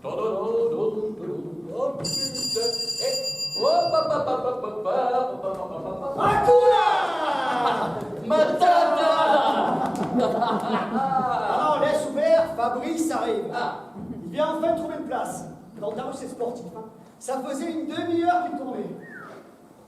Oh putain. Hop, hop, hop, hop, hop, hop, hop, hop, hop, hop. Hakuna! Matata. Alors, laisse ouvert, Fabrice arrive. Ah. Il vient enfin trouver une place. Dans ta rue, c'est sportif. Hein. Ça faisait une demi-heure qu'il tournait.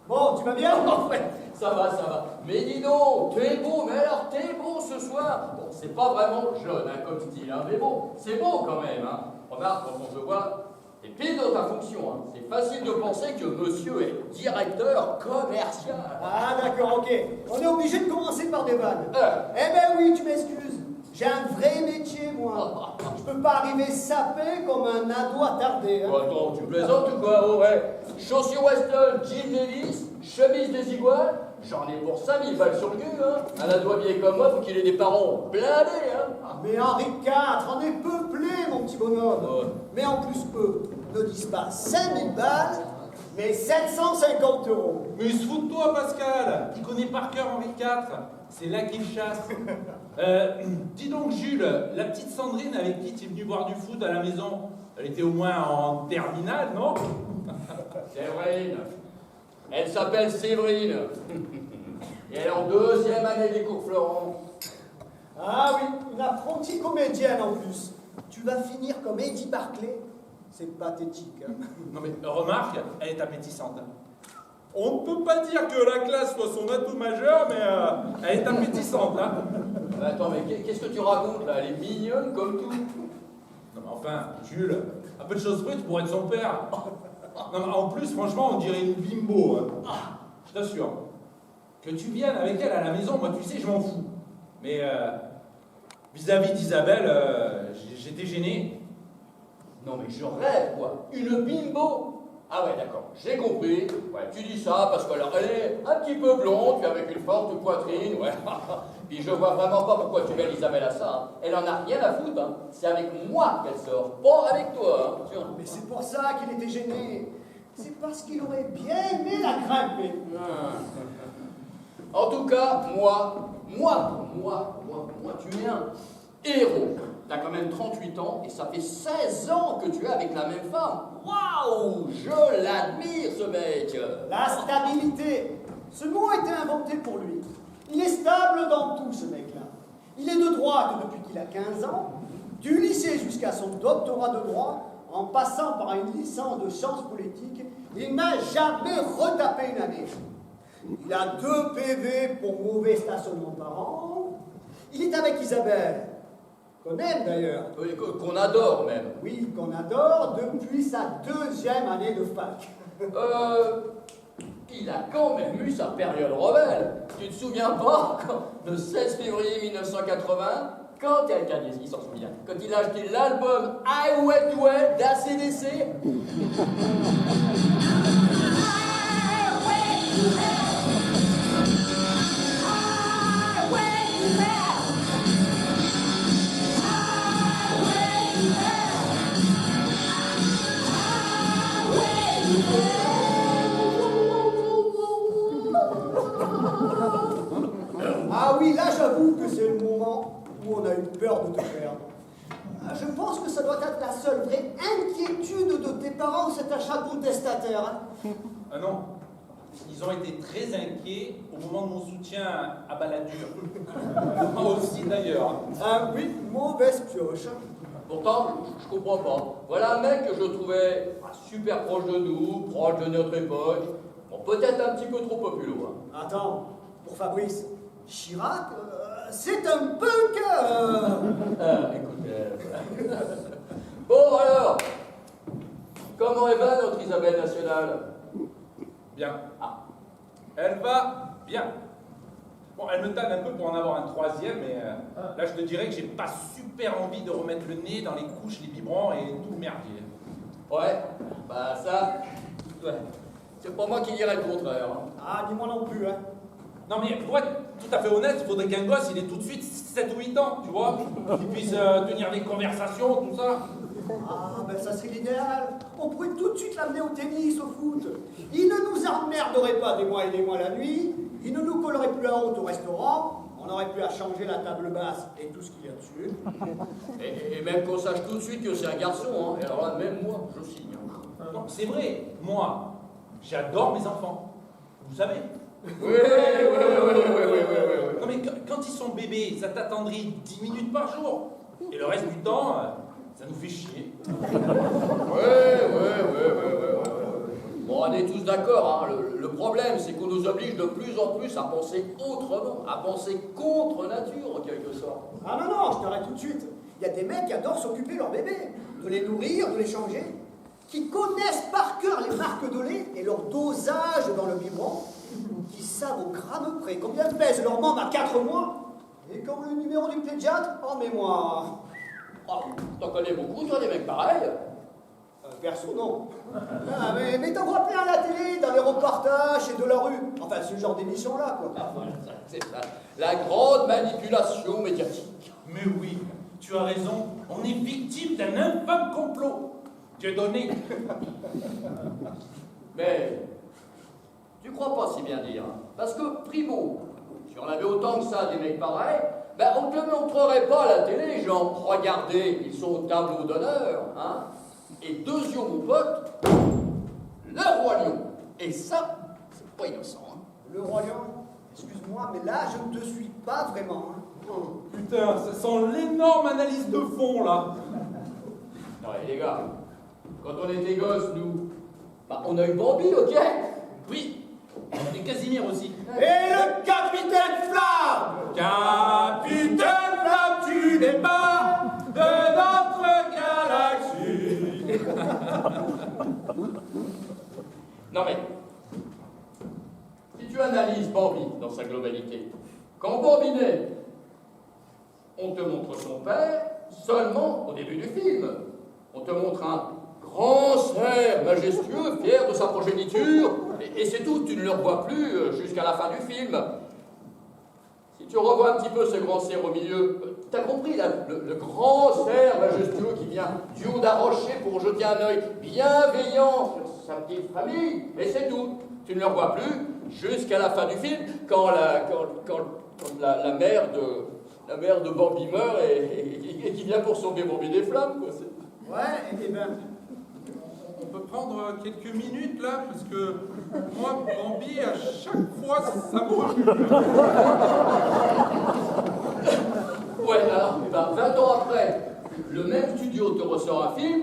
Bon, tu vas bien? Ouais, ça va, ça va. Mais dis donc, t'es beau, mais alors t'es beau ce soir. Bon, c'est pas vraiment jeune hein, comme style, hein, mais bon, c'est beau quand même. Hein. Remarque, quand on te voit, t'es pile dans ta fonction. Hein. C'est facile de penser que monsieur est directeur commercial. Ah, d'accord, ok. On est obligé de commencer par des vannes. Eh ben oui, tu m'excuses. J'ai un vrai métier, moi. Je peux pas arriver sapé comme un ado attardé. Hein. Bon, attends, tu plaisantes ou quoi? Oh, ouais. Chaussures Weston, jean Levi's, chemise des iguales, j'en ai pour 5000 balles sur le cul, hein. Un ado habillé comme moi, faut qu'il ait des parents blindés, hein. Mais Henri IV en est peuplé, mon petit bonhomme. Ouais. Mais en plus, eux ne disent pas 5000 balles, mais 750 €. Mais il se fout de toi, Pascal. Il connaît par cœur Henri IV. C'est là qu'il chasse. Dis donc, Jules, la petite Sandrine avec qui tu es venu boire du foot à la maison, elle était au moins en terminale, non? Séverine. Elle s'appelle Séverine. Et elle est en 2e année des cours Florent. Ah oui, une apprentie comédienne en plus. Tu vas finir comme Eddie Barclay. C'est pathétique. Hein. Non mais remarque, elle est appétissante. On ne peut pas dire que la classe soit son atout majeur, mais elle est appétissante, hein. Attends, mais qu'est-ce que tu racontes là? Elle est mignonne comme tout. Non mais enfin, Jules, un peu de choses près, tu pourrais être son père. Non mais en plus, franchement, on dirait une bimbo. Hein. Je t'assure. Que tu viennes avec elle à la maison, moi tu sais, je m'en fous. Mais vis-à-vis d'Isabelle, j'étais gêné. Non mais je rêve quoi. Une bimbo. Ah ouais, d'accord, j'ai compris. Ouais, tu dis ça parce qu'elle est un petit peu blonde, puis avec une forte poitrine, ouais. Puis je vois vraiment pas pourquoi tu mets Isabelle à ça. Hein. Elle en a rien à foutre, hein. C'est avec moi qu'elle sort, pas avec toi. Hein. Mais c'est pour ça qu'il était gêné. C'est parce qu'il aurait bien aimé la grimper. En tout cas, moi, tu es un héros. T'as quand même 38 ans et ça fait 16 ans que tu es avec la même femme. Waouh, je l'admire ce mec. La stabilité. Ce mot a été inventé pour lui. Il est stable dans tout, ce mec-là. Il est de droite depuis qu'il a 15 ans, du lycée jusqu'à son doctorat de droit, en passant par une licence de sciences politiques, il n'a jamais retapé une année. Il a 2 PV pour mauvais stationnement par an. Il est avec Isabelle, qu'on aime d'ailleurs. Qu'on adore même. Oui, qu'on adore depuis sa 2e année de fac. Il a quand même eu sa période rebelle. Tu te souviens pas, le 16 février 1980, quand il s'en souvient, quand il a acheté l'album Highway to Hell d'ACDC. Ah oui, là j'avoue que c'est le moment où on a eu peur de te perdre. Je pense que ça doit être la seule vraie inquiétude de tes parents, cet achat contestataire. Hein. Ah non, ils ont été très inquiets au moment de mon soutien à Balladur. Moi aussi d'ailleurs. Ah oui, mauvaise pioche. Pourtant, je comprends pas. Voilà un mec que je trouvais super proche de nous, proche de notre époque. Bon, peut-être un petit peu trop populaire. Hein. Attends, pour Fabrice, Chirac, c'est un punk. Écoute, bon alors, comment va notre Isabelle nationale? Bien. Ah. Elle va bien. Bon, elle me tanne un peu pour en avoir un 3e, mais là je te dirais que j'ai pas super envie de remettre le nez dans les couches, les biberons et tout le merdier. Ouais, bah ça, ouais. C'est pas moi qui dirais le contraire. Hein. Ah, dis-moi non plus, hein. Non mais pour être tout à fait honnête, il faudrait qu'un gosse il ait tout de suite 7 ou 8 ans, tu vois, qu'il puisse tenir des conversations, tout ça. Ah, ben ça c'est l'idéal. On pourrait tout de suite l'amener au tennis, au foot. Il ne nous emmerderait pas des mois et des mois la nuit. Il ne nous collerait plus la honte au restaurant. On aurait pu changer la table basse et tout ce qu'il y a dessus. Et même qu'on sache tout de suite que c'est un garçon, hein. Et alors là, même moi, je signe. Non, c'est vrai, moi, j'adore mes enfants. Vous savez. Oui. Non mais quand ils sont bébés, ça t'attendrit 10 minutes par jour. Et le reste du temps, ça nous fait chier. Ouais. Bon, on est tous d'accord, hein. Le problème, c'est qu'on nous oblige de plus en plus à penser autrement, à penser contre nature, en quelque sorte. Ah non, je t'arrête tout de suite. Il y a des mecs qui adorent s'occuper de leurs bébés, de les nourrir, de les changer, qui connaissent par cœur les marques de lait et leur dosage dans le biberon, qui savent au gramme près combien pèse leur membre à 4 mois, et comme le numéro du pédiatre en mémoire. Oh, t'en connais beaucoup, toi, des mecs pareils? Perso, non. Ah, mais t'en vois plein à la télé, dans les reportages et de la rue. Enfin, ce genre d'émission-là, quoi. Ah, voilà, c'est ça. La grande manipulation médiatique. Mais oui, tu as raison, on est victime d'un infâme complot. Dieu donné. Mais tu crois pas si bien dire, hein. Parce que, primo, si on avait autant que ça des mecs pareils, ben on ne te montrerait pas à la télé, genre, regardez, ils sont au tableau d'honneur, hein. Et deuxième, mon pote, le roi lion. Et ça, c'est pas innocent, hein. Le roi lion, excuse-moi, mais là, je ne te suis pas vraiment. Hein. Putain, ça sent l'énorme analyse de fond, là. Non, et les gars, quand on était gosses, nous, bah, on a eu Bambi, ok? Oui, et Casimir aussi. Et le capitaine Flamme! Capitaine Flamme, tu n'es pas de notre galaxie. Non mais, si tu analyses Bambi dans sa globalité, quand Bambi naît, on te montre son père seulement au début du film. On te montre un grand cerf majestueux, fier de sa progéniture, et c'est tout, tu ne le revois plus jusqu'à la fin du film. Si tu revois un petit peu ce grand cerf au milieu, t'as compris là, le grand cerf majestueux qui vient du haut d'un rocher pour jeter un œil bienveillant sur sa petite famille, et c'est tout. Tu ne le revois plus jusqu'à la fin du film, quand la mère de Bambi meurt et qui vient pour sauver Bambi des flammes, quoi. Ouais, et ben, On peut prendre quelques minutes là, parce que moi, Bambi, à chaque fois, ça me... Ouais, alors, ben, 20 ans après, le même studio te ressort un film,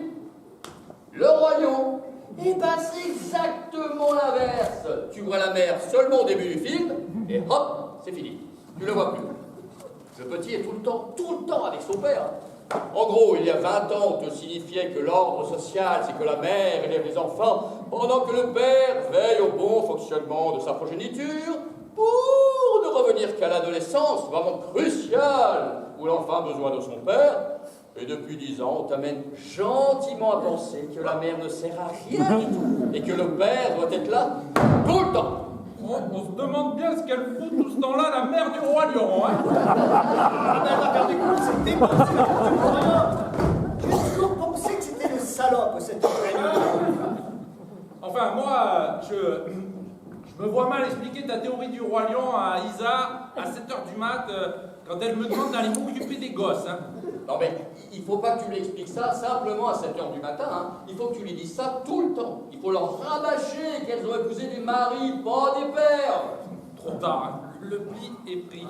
Le Roi Lion. Et ben c'est exactement l'inverse. Tu vois la mère seulement au début du film, et hop, c'est fini. Tu ne le vois plus. Le petit est tout le temps avec son père. En gros, il y a 20 ans, on te signifiait que l'ordre social, c'est que la mère élève les enfants, pendant que le père veille au bon fonctionnement de sa progéniture, pour ne revenir qu'à l'adolescence, vraiment cruciale, où l'enfant a besoin de son père. Et depuis 10 ans, on t'amène gentiment à penser que la mère ne sert à rien du tout, et que le père doit être là tout le temps. On se demande bien ce qu'elle fout tout ce temps-là, la mère du roi lion, hein. elle va faire des coups, c'est dépensé la route du royaume. J'ai toujours pensé que c'était le salope, cette réunion. Enfin, moi, je me vois mal expliquer ta théorie du roi lion à Isa à 7h du mat, quand elle me demande d'aller m'occuper des gosses, hein. Non mais, il faut pas que tu lui expliques ça simplement à 7h du matin, hein. Il faut que tu lui dises ça tout le temps. Il faut leur rabâcher qu'elles ont épousé des maris, pas des pères. Trop tard, hein. Le pli est pris.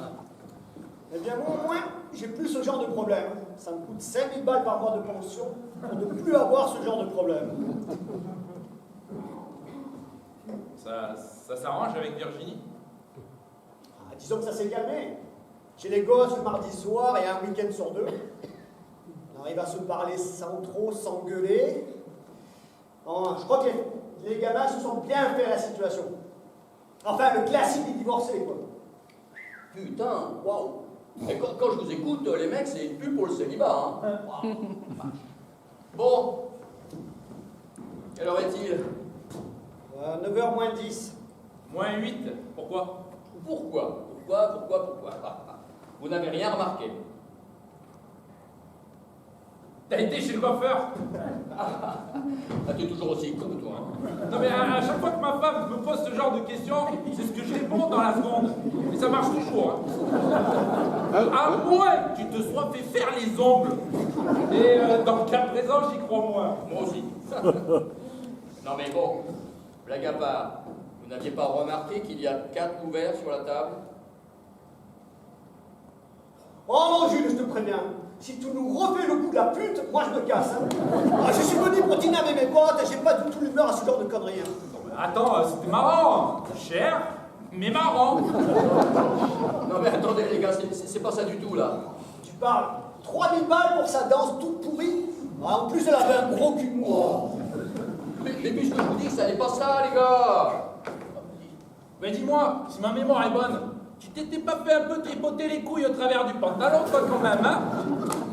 Eh bien, moi, au moins, j'ai plus ce genre de problème. Ça me coûte 5000 balles par mois de pension pour ne plus avoir ce genre de problème. Ça s'arrange avec Virginie? Ah, disons que ça s'est calmé. J'ai les gosses le mardi soir et un week-end sur 2. On arrive à se parler sans trop s'engueuler. Bon, je crois que les gamins se sont bien fait à la situation. Enfin, le classique des divorcés, quoi. Putain, waouh. Et quand je vous écoute, les mecs, c'est une pub pour le célibat, hein. Waouh. Bon. Quelle heure est-il? 9h moins 10. Moins 8, pourquoi? Pourquoi? Vous n'avez rien remarqué. T'as été chez le coiffeur? Ah, t'es toujours aussi con, toi. Non mais à chaque fois que ma femme me pose ce genre de questions, c'est ce que je réponds dans la seconde. Et ça marche toujours. Hein. À moins que tu te sois fait faire les ongles. Et dans le cas présent, j'y crois moins. Moi aussi. Non mais bon, blague à part, vous n'aviez pas remarqué qu'il y a 4 couverts sur la table? Oh non, Jules, je te préviens. Si tu nous refais le coup de la pute, moi je me casse. Hein. Ah, je suis venu pour dîner avec mes potes et j'ai pas du tout l'humeur à ce genre de conneries. Hein. Attends, c'était marrant. Cher, mais marrant. Non mais attendez les gars, c'est pas ça du tout là. Tu parles 3000 balles pour sa danse toute pourrie. Ah, en plus, elle avait un gros cul de moi. Mais puisque je vous dis que ça n'est pas ça les gars. Mais dis-moi, si ma mémoire est bonne, tu t'étais pas fait un peu tripoter les couilles au travers du pantalon, toi, quand même, hein?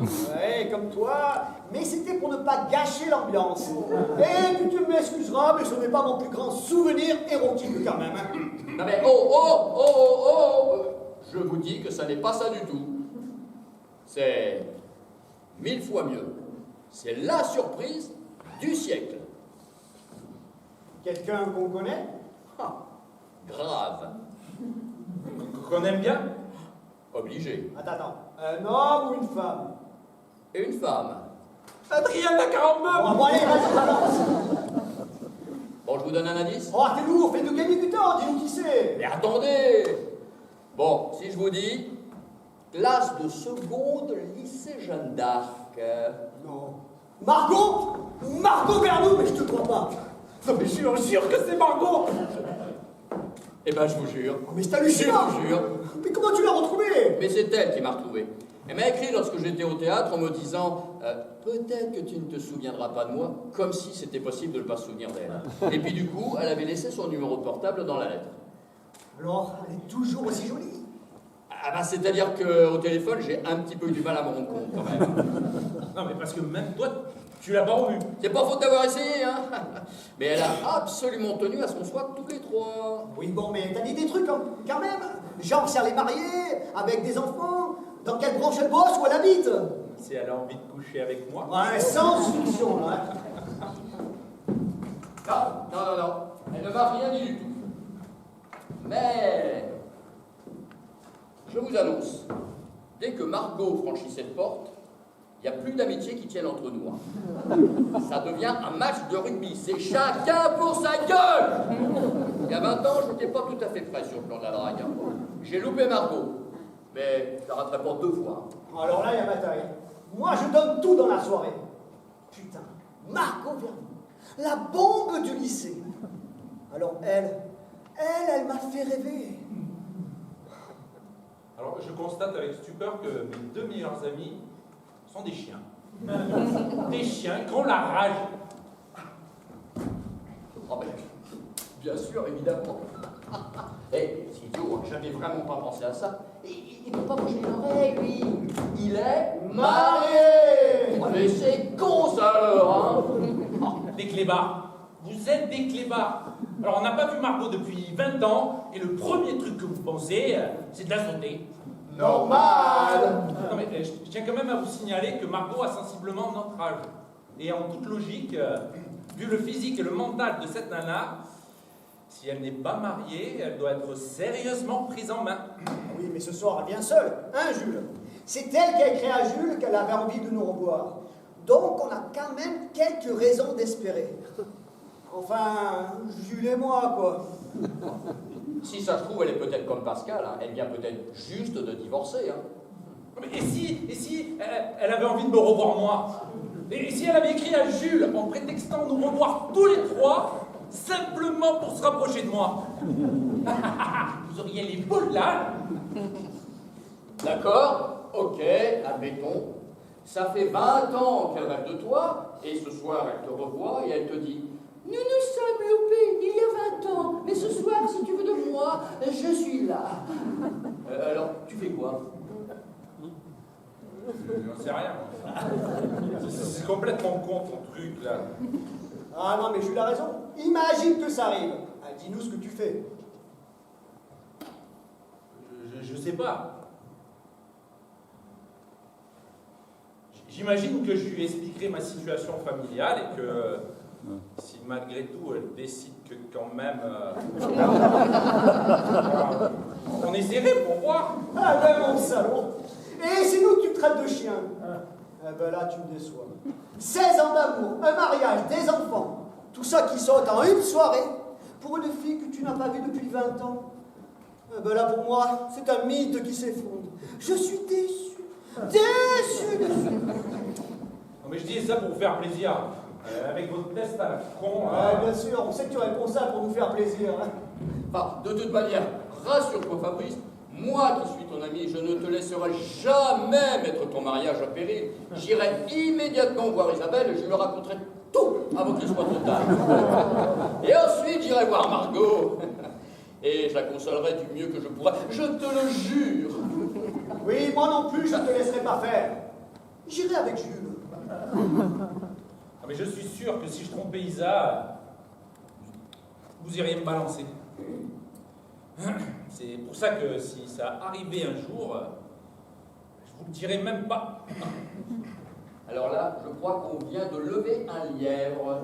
Ouais, comme toi, mais c'était pour ne pas gâcher l'ambiance. Et puis tu m'excuseras, mais ce n'est pas mon plus grand souvenir érotique quand même. Hein. Non mais oh, je vous dis que ça n'est pas ça du tout. C'est 1000 fois mieux. C'est la surprise du siècle. Quelqu'un qu'on connaît? Ah, grave. Qu'on aime bien? Obligé. Attends. Un homme ou une femme? Et une femme. Adrien Lacarambeu! Bon, allez, vas-y, balance. Bon, je vous donne un indice. Oh, t'es lourd, fais-nous gagner du temps, dis-nous qui c'est. Mais attendez. Bon, si je vous dis classe de seconde lycée Jeanne d'Arc. Non. Margot? Margot Vernou, mais je te crois pas. Non mais je jure que c'est Margot! Eh ben, je vous jure. Oh, mais c'est Je hallucinant. vous jure. Mais comment tu l'as retrouvée? Mais c'est elle qui m'a retrouvé. Elle m'a écrit lorsque j'étais au théâtre en me disant peut-être que tu ne te souviendras pas de moi, comme si c'était possible de ne pas se souvenir d'elle. Et puis du coup, elle avait laissé son numéro de portable dans la lettre. Alors, elle est toujours aussi jolie. Ah ben, c'est-à-dire qu'au téléphone, j'ai un petit peu du mal à me rendre compte quand même. Non mais parce que même toi, tu l'as pas revue. C'est pas faute d'avoir essayé, hein. Mais elle a absolument tenu à ce qu'on soit tous les trois. Oui, bon, mais t'as dit des trucs quand même. Genre, si elle est mariée, avec des enfants, dans quelle branche elle bosse ou elle habite? Si elle a envie de coucher avec moi. Ouais, sans fiction, là. Non. Elle ne m'a rien dit du tout. Mais je vous annonce, dès que Margot franchit cette porte, il n'y a plus d'amitié qui tienne entre nous. Hein. Ça devient un match de rugby. C'est chacun pour sa gueule. Il y a 20 ans, je n'étais pas tout à fait prêt sur le plan de la drague. Hein. J'ai loupé Margot. Mais je la rattrape pas 2 fois. Hein. Alors là, il y a bataille. Moi, je donne tout dans la soirée. Putain, Margot Vernou, la bombe du lycée. Alors elle m'a fait rêver. Alors je constate avec stupeur que mes 2 meilleurs amis sont des chiens. Des chiens qui ont la rage. Oh ben, bien sûr, évidemment. Eh, c'est idiot, hein, j'avais vraiment pas pensé à ça. Il peut pas manger une oreille, lui. Il est marié. Oh, mais c'est con, ça, alors, hein. Des clébards. Vous êtes des clébards. Alors on n'a pas vu Margot depuis 20 ans, et le premier truc que vous pensez, c'est de la sauter. Normal. Non mais je tiens quand même à vous signaler que Margot a sensiblement notre âge. Et en toute logique, vu le physique et le mental de cette nana, si elle n'est pas mariée, elle doit être sérieusement prise en main. Oui, mais ce soir, elle vient seule, hein, Jules? C'est elle qui a écrit à Jules qu'elle avait envie de nous revoir. Donc, on a quand même quelques raisons d'espérer. Enfin, Jules et moi, quoi. Si ça se trouve, elle est peut-être comme Pascal, hein. Elle vient peut-être juste de divorcer. Hein. Mais et si elle avait envie de me revoir moi? Et si elle avait écrit à Jules en prétextant nous revoir tous les trois, simplement pour se rapprocher de moi? Vous auriez les boules là? D'accord, ok, admettons. Ça fait 20 ans qu'elle rêve de toi, et ce soir elle te revoit et elle te dit nous nous sommes loupés il y a 20 ans, mais ce soir, si tu veux de moi, je suis là. Alors, tu fais quoi? J'en sais rien. C'est complètement con ton truc là. Ah non, mais Jules a raison. Imagine que ça arrive. Ah, dis-nous ce que tu fais. Je sais pas. J'imagine que je lui expliquerai ma situation familiale et que Si malgré tout elle décide que quand même... on essaierait pour voir. Ah ben mon salaud. Et c'est nous que tu traites de chien. Eh ben là, tu me déçois. 16 ans d'amour, un mariage, des enfants. Tout ça qui saute en une soirée pour une fille que tu n'as pas vue depuis 20 ans. Eh ben là, pour moi, c'est un mythe qui s'effondre. Je suis déçu. Déçu. Non mais je dis ça pour vous faire plaisir. Avec votre test à la con. Ouais, bien sûr, on sait que tu réponds ça pour nous faire plaisir. Hein. Enfin, de toute manière, rassure-toi Fabrice, moi qui suis ton ami, je ne te laisserai jamais mettre ton mariage à péril. J'irai immédiatement voir Isabelle et je lui raconterai tout avant qu'il soit trop tard. Et ensuite, j'irai voir Margot. Et je la consolerai du mieux que je pourrai. Je te le jure. Oui, moi non plus, je ne te laisserai pas faire. J'irai avec Jules. Ah, mais je suis sûr que si je trompais Isa, vous iriez me balancer. C'est pour ça que si ça arrivait un jour, je vous le dirais même pas. Alors là, je crois qu'on vient de lever un lièvre.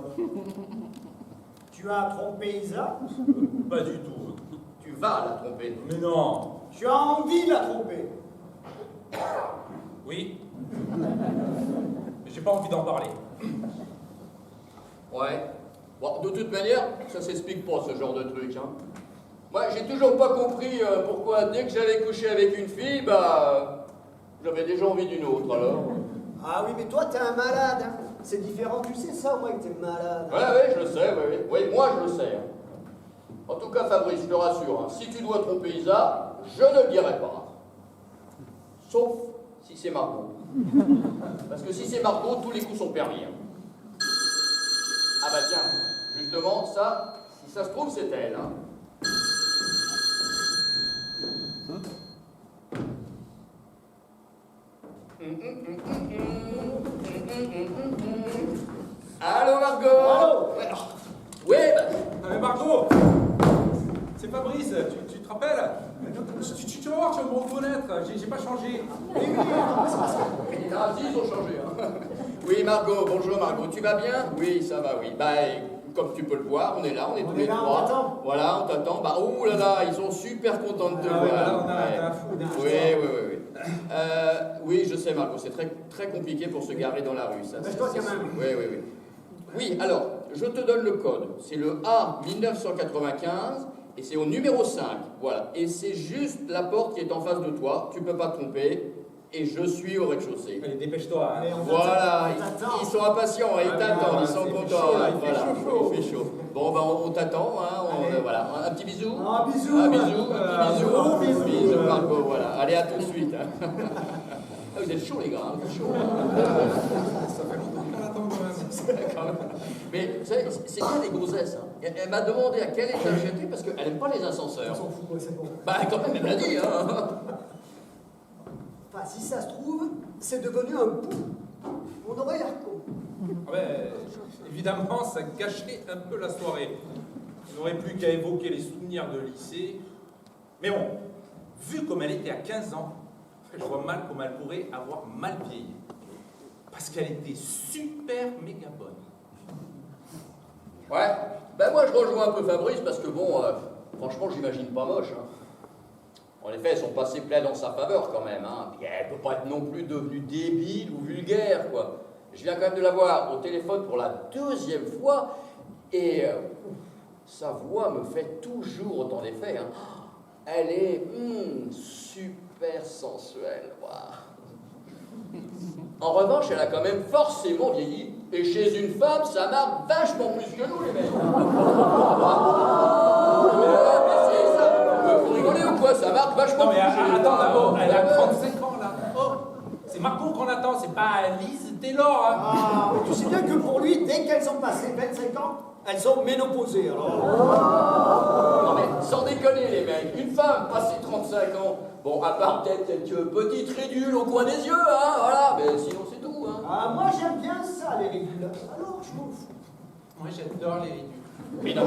Tu as trompé Isa? Pas du tout. Tu vas la tromper. Mais non. Tu as envie de la tromper? Oui. Mais j'ai pas envie d'en parler. Ouais. Bon, de toute manière, ça s'explique pas ce genre de truc, hein. Moi, j'ai toujours pas compris pourquoi dès que j'allais coucher avec une fille, bah, j'avais déjà envie d'une autre, alors. Ah oui, mais toi, t'es un malade. Hein. C'est différent, tu sais ça, moi, que t'es malade. Ouais, je le sais, oui, moi je le sais. Hein. En tout cas, Fabrice, je te rassure, hein, si tu dois tromper Isa, je ne le dirai pas. Sauf si c'est Margot. Parce que si c'est Margot, tous les coups sont permis. Hein. Ah bah tiens, justement, ça, si ça se trouve, c'est elle. Hein. Allô Margot. Allô. Oui, bah... Non mais Margot, c'est Fabrice, tu te rappelles? Tu vas voir, tu vas me reconnaître, j'ai pas changé. Ah, si, ils ont changé. Hein. Oui, Margot, bonjour Margot, tu vas bien? Oui, ça va, oui. Bah, comme tu peux le voir, on est là, on est tous les là, trois. on t'attend. Voilà, on t'attend. Bah, oh là là, ils sont super contents de te voir. Ouais, là, on a Ouais. un fou. Oui. Oui, je sais, Margot, c'est très, très compliqué pour se garer dans la rue, ça. Mais toi, quand même. Oui. Oui, alors, je te donne le code. C'est le A 1995 et c'est au numéro 5. Voilà. Et c'est juste la porte qui est en face de toi. Tu peux pas te tromper. Et je suis au rez-de-chaussée. Allez, dépêche-toi. Hein. Allez, on Voilà, t'attend. ils sont impatients, ils Ah, t'attendent, ils c'est- sont il fait contents. chaud, là, Hein, il fait voilà, chaud. il fait chaud. Bon, ben on t'attend, hein, Allez. voilà. Un petit bisou. Un bisou. Un bisou, un petit bisou. Gros bisou. Bisous, Marco, voilà. Allez, à tout de suite. Hein. Ah, vous êtes chauds, les gars, hein, vous êtes chauds. Ça fait longtemps qu'on attend quand même. Mais vous savez, c'est bien les grossesses. Hein. Elle m'a demandé à quel étage j'étais parce qu'elle n'aime pas les ascenseurs. On s'en fout, ouais, c'est bon. Bah, quand même, elle me l'a dit. Hein. Enfin, si ça se trouve, c'est devenu un pou. On aurait l'air con. Ouais, évidemment, ça gâcherait un peu la soirée. On n'aurait plus qu'à évoquer les souvenirs de lycée. Mais bon, vu comme elle était à 15 ans, je vois mal comment elle pourrait avoir mal vieilli. Parce qu'elle était super méga bonne. Ouais, ben moi je rejoins un peu Fabrice parce que bon, franchement j'imagine pas moche. Hein. En effet, son passé plaide en sa faveur quand même. Hein. Puis elle peut pas être non plus devenue débile ou vulgaire quoi. Je viens quand même de la voir au téléphone pour la 2e fois et sa voix me fait toujours autant d'effet. Hein. Elle est super sensuelle. Waouh. En revanche, elle a quand même forcément vieilli. Et chez une femme, ça marque vachement plus que nous, les mecs. Mais si, ça. Vous rigolez ou quoi? Ça marque vachement Non plus. mais attends d'abord, elle a 35 ans là. Oh, c'est Marco qu'on attend, c'est pas Lise Taylor. Hein. Ah, mais tu sais bien que pour lui, dès qu'elles ont passé 25 ans, elles sont ménopausées. Alors. Non mais, sans déconner, les mecs. Une femme passée 35 ans, bon, à part peut-être quelques petites ridules au coin des yeux, hein, voilà. Mais sinon, c'est tout, hein. Ah, moi j'aime bien ça, les ridules. Alors, je m'en fous. Moi j'adore les ridules. Mais non,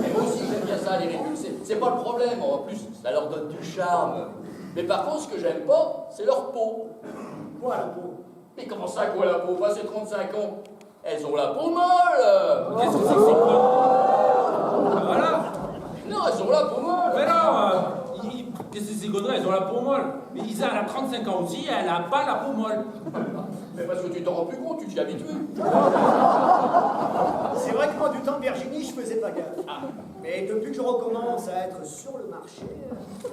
mais moi aussi j'aime bien ça, les ridules, c'est pas le problème, en plus ça leur donne du charme. Mais par contre, ce que j'aime pas, c'est leur peau. Quoi, la peau? Mais comment ça, quoi, la peau? Passé 35 ans, elles ont la peau molle. qu'est-ce que c'est que ces conneries? Voilà. Non, elles sont là pour moi. Mais non, qu'est-ce que c'est ces conneries? Elles ont la peau molle. Mais Isa, elle a 35 ans aussi, elle a pas la peau molle. Mais parce que tu t'en rends plus compte, tu t'y habitues. C'est vrai que moi, du temps de Virginie, je faisais pas gaffe. Mais depuis que je recommence à être sur le marché,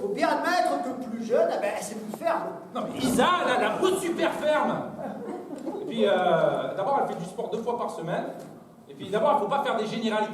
faut bien admettre que plus jeune, eh ben, c'est plus ferme. Non mais Isa, elle a la peau super ferme. Et puis, d'abord, elle fait du sport 2 fois par semaine. Et puis, d'abord, il faut pas faire des généralités